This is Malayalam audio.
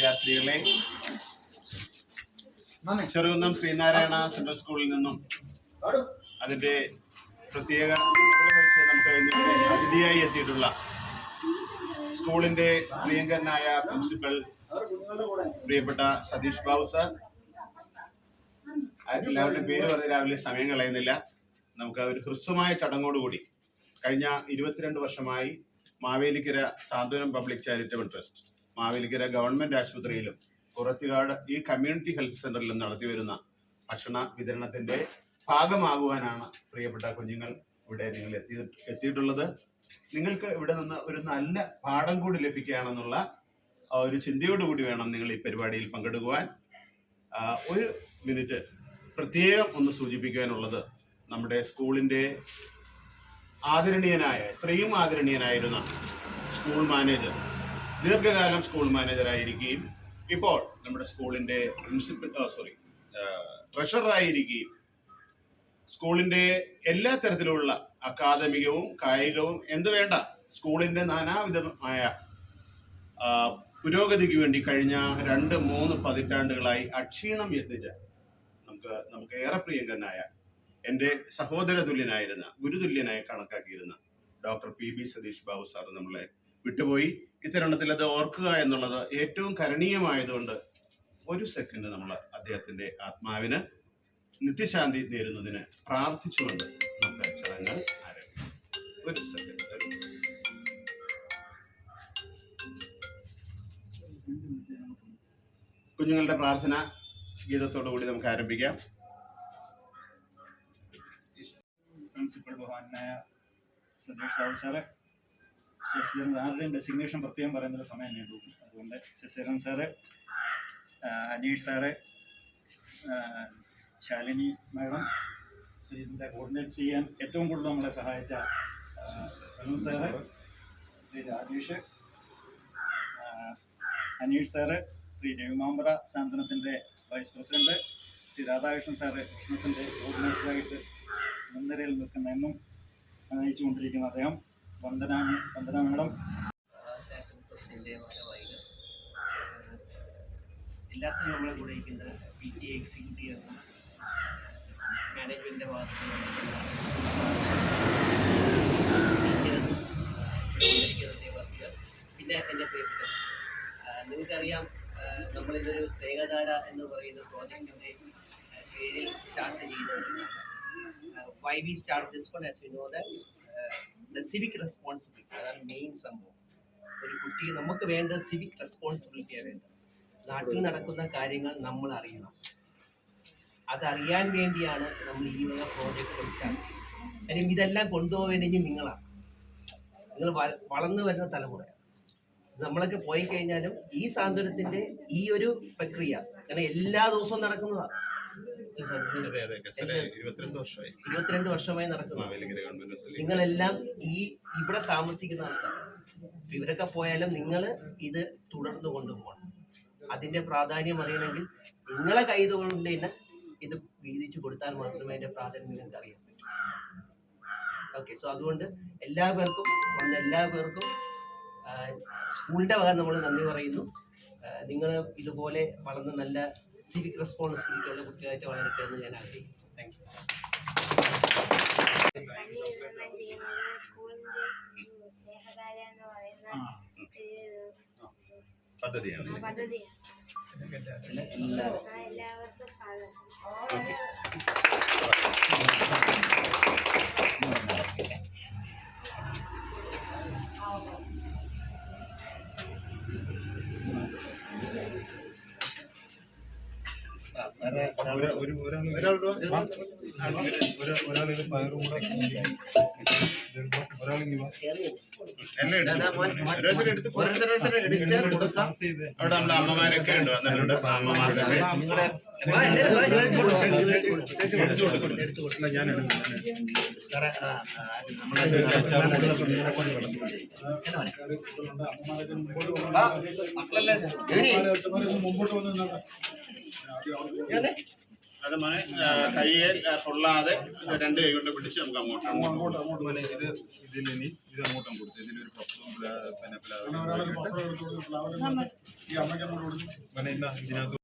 വിദ്യാർത്ഥികളെ, ചെറുകുന്നം ശ്രീനാരായണ സെൻട്രൽ സ്കൂളിൽ നിന്നും അതിന്റെ പ്രത്യേക നമുക്ക് അതിഥിയായി എത്തിയിട്ടുള്ള സ്കൂളിന്റെ പ്രിയങ്കരനായ പ്രിൻസിപ്പൽ പ്രിയപ്പെട്ട സതീഷ് ബാബു സാർ, എല്ലാവരുടെയും പേര് പറഞ്ഞ് രാവിലെ സമയം കളയുന്നില്ല. നമുക്ക് ഒരു ഹ്രസ്വമായ ചടങ്ങോടുകൂടി കഴിഞ്ഞ 22 വർഷമായി Mavelikara Santhwanam public charitable trust, Mavelikara government ആശുപത്രിയിലും കുറത്തിക്കാട് ഈ കമ്മ്യൂണിറ്റി ഹെൽത്ത് സെന്ററിലും നടത്തിവരുന്ന ഭക്ഷണ വിതരണത്തിന്റെ ഭാഗമാകുവാനാണ് പ്രിയപ്പെട്ട കുഞ്ഞുങ്ങൾ ഇവിടെ നിങ്ങൾ എത്തിയിട്ടുള്ളത്. നിങ്ങൾക്ക് ഇവിടെ നിന്ന് ഒരു നല്ല പാഠം കൂടി ലഭിക്കുകയാണെന്നുള്ള ഒരു ചിന്തയോടുകൂടി വേണം നിങ്ങൾ ഈ പരിപാടിയിൽ പങ്കെടുക്കുവാൻ. ഒരു മിനിറ്റ് പ്രത്യേകം ഒന്ന് സൂചിപ്പിക്കാനുള്ളത്, നമ്മുടെ സ്കൂളിൻ്റെ ആദരണീയനായ, ഇത്രയും ആദരണീയനായിരുന്ന സ്കൂൾ മാനേജർ, ദീർഘകാലം സ്കൂൾ മാനേജറായിരിക്കുകയും ഇപ്പോൾ നമ്മുടെ സ്കൂളിൻ്റെ ട്രഷററായിരിക്കുകയും സ്കൂളിൻ്റെ എല്ലാ തരത്തിലുള്ള അക്കാദമികവും കായികവും എന്ത് വേണ്ട സ്കൂളിൻ്റെ നാനാവിധമായ പുരോഗതിക്ക് വേണ്ടി കഴിഞ്ഞ 2-3 പതിറ്റാണ്ടുകളായി അക്ഷീണം യത്നിച്ച നമുക്ക് ഏറെ പ്രിയങ്കരനായ, എൻ്റെ സഹോദര തുല്യനായിരുന്ന, ഗുരുതുല്യനായി കണക്കാക്കിയിരുന്ന doctor PB Satheesh Babu sir നമ്മളെ വിട്ടുപോയി. ഇത്തരുണത്തിൽ അത് ഓർക്കുക എന്നുള്ളത് ഏറ്റവും കരണീയമായതുകൊണ്ട് ഒരു സെക്കൻഡ് നമ്മൾ അദ്ദേഹത്തിൻ്റെ ആത്മാവിന് നിത്യശാന്തി നേരുന്നതിന് പ്രാർത്ഥിച്ചുകൊണ്ട് നമുക്ക് ചടങ്ങ് ആരംഭിക്കാം. ഒരു സെക്കൻഡ്. കുഞ്ഞുങ്ങളുടെ പ്രാർത്ഥന ഗീതത്തോടു കൂടി നമുക്ക് ആരംഭിക്കാം. പ്രിൻസിപ്പൽ ബഹുമാനായ സതീഷ് ബാബു സാറ്, ശശിധരൻ ആരുടെയും ഡെസിഗ്നേഷൻ പ്രത്യേകം പറയുന്നൊരു സമയം നീണ്ടു. അതുകൊണ്ട് Sasidharan sir, Aneesh sir, Shalini madam, ഇതിൻ്റെ കോർഡിനേറ്റ് ചെയ്യാൻ ഏറ്റവും കൂടുതൽ നമ്മളെ സഹായിച്ച സുനിൽ സാറ്, ശ്രീ രാജേഷ്, അനീഷ് സാറ്, ശ്രീ രവിമാമ്പറ സാന്ത്വനത്തിൻ്റെ vice president, Shri Radhakrishnan sir കൃഷ്ണത്തിൻ്റെ കോർഡിനേറ്ററായിട്ട് മുൻനിരയിൽ നിൽക്കുന്ന എന്നും നയിച്ചുകൊണ്ടിരിക്കുന്ന അദ്ദേഹം, വന്ദന മാഡം, പ്രസിഡന്റ് എല്ലാത്തിനും നമ്മളെ കൂടെ ഇരിക്കുന്ന PTA എക്സിക്യൂട്ടീവ് മാനേജ്മെൻറ്റിൻ്റെ ഭാഗത്തുനിന്ന് ടീച്ചേഴ്സും ദേവസ്വർ, പിന്നെ എൻ്റെ പ്രിയപ്പെട്ട നിങ്ങൾക്കറിയാം, നമ്മളിതൊരു സ്നേഹധാര എന്ന് പറയുന്ന പ്രോജക്റ്റിൻ്റെ പേരിൽ സ്റ്റാർട്ട് ചെയ്തതാണ്. Why we start this one, as you know that the civic responsibility, അതാണ് മെയിൻ സംഭവം. ഒരു കുട്ടി നമുക്ക് വേണ്ട സിവിക് റെസ്പോൺസിബിലിറ്റിയാണ് വേണ്ടത്. നാട്ടിൽ നടക്കുന്ന കാര്യങ്ങൾ നമ്മൾ അറിയണം. അതറിയാൻ വേണ്ടിയാണ് നമ്മൾ ഈ വക പ്രോജക്റ്റുകൾ സ്റ്റാർട്ട് ചെയ്യുന്നത്. കാര്യം ഇതെല്ലാം കൊണ്ടുപോകേണ്ടെങ്കിൽ നിങ്ങളാണ്, നിങ്ങൾ വളർന്നു വരുന്ന തലമുറ. നമ്മളൊക്കെ പോയി കഴിഞ്ഞാലും ഈ സാന്ത്വനത്തിൻ്റെ ഈ ഒരു പ്രക്രിയ കാരണം എല്ലാ ദിവസവും നടക്കുന്നതാണ്. 22 വർഷമായി നടക്കുന്നു. നിങ്ങളെല്ലാം ഇവിടെ താമസിക്കുന്ന ആൾക്കാർ, ഇവരൊക്കെ പോയാലും നിങ്ങൾ ഇത് തുടർന്നു കൊണ്ടുപോകണം. അതിൻ്റെ പ്രാധാന്യം അറിയണമെങ്കിൽ നിങ്ങളെ കൈകൊണ്ട് തന്നെ ഇത് വീതിച്ചു കൊടുത്താൽ മാത്രമേ അതിൻ്റെ പ്രാധാന്യം നിങ്ങൾക്ക് അറിയാൻ പറ്റൂ. ഓക്കെ, സോ അതുകൊണ്ട് എല്ലാ പേർക്കും സ്കൂളിൻ്റെ വക നമ്മൾ നന്ദി പറയുന്നു. നിങ്ങൾ ഇതുപോലെ വളർന്ന് നല്ല സിവിക് റെസ്പോൺസിബിലിറ്റി ഉള്ള കുട്ടികളായിട്ട് വളരട്ടെ എന്ന് ഞാൻ ആഗ്രഹിക്കുന്നു. Thank you. പദ്ധതിയാണ്. എല്ലാവർക്കും സ്വാഗതം. ഒരാളിത് പയറും കൂടെ ഒരാളിങ്ങി അവിടെ നമ്മുടെ അമ്മമാരൊക്കെ ഉണ്ട്, വന്നിട്ടുണ്ട്. അമ്മമാരുടെ ഞാൻ you. അത് മോനെ കയ്യെ പൊള്ളാതെ രണ്ട് കൈ കൊണ്ട് പിടിച്ച് നമുക്ക് അങ്ങോട്ട് മോനെ ഇത് ഇതിലിനി ഇത് അങ്ങോട്ടും കൊടുത്തു ഇതിലൊരു പപ്പും പിന്നെ മോനെ ഇന്ന ഇതിനകത്ത്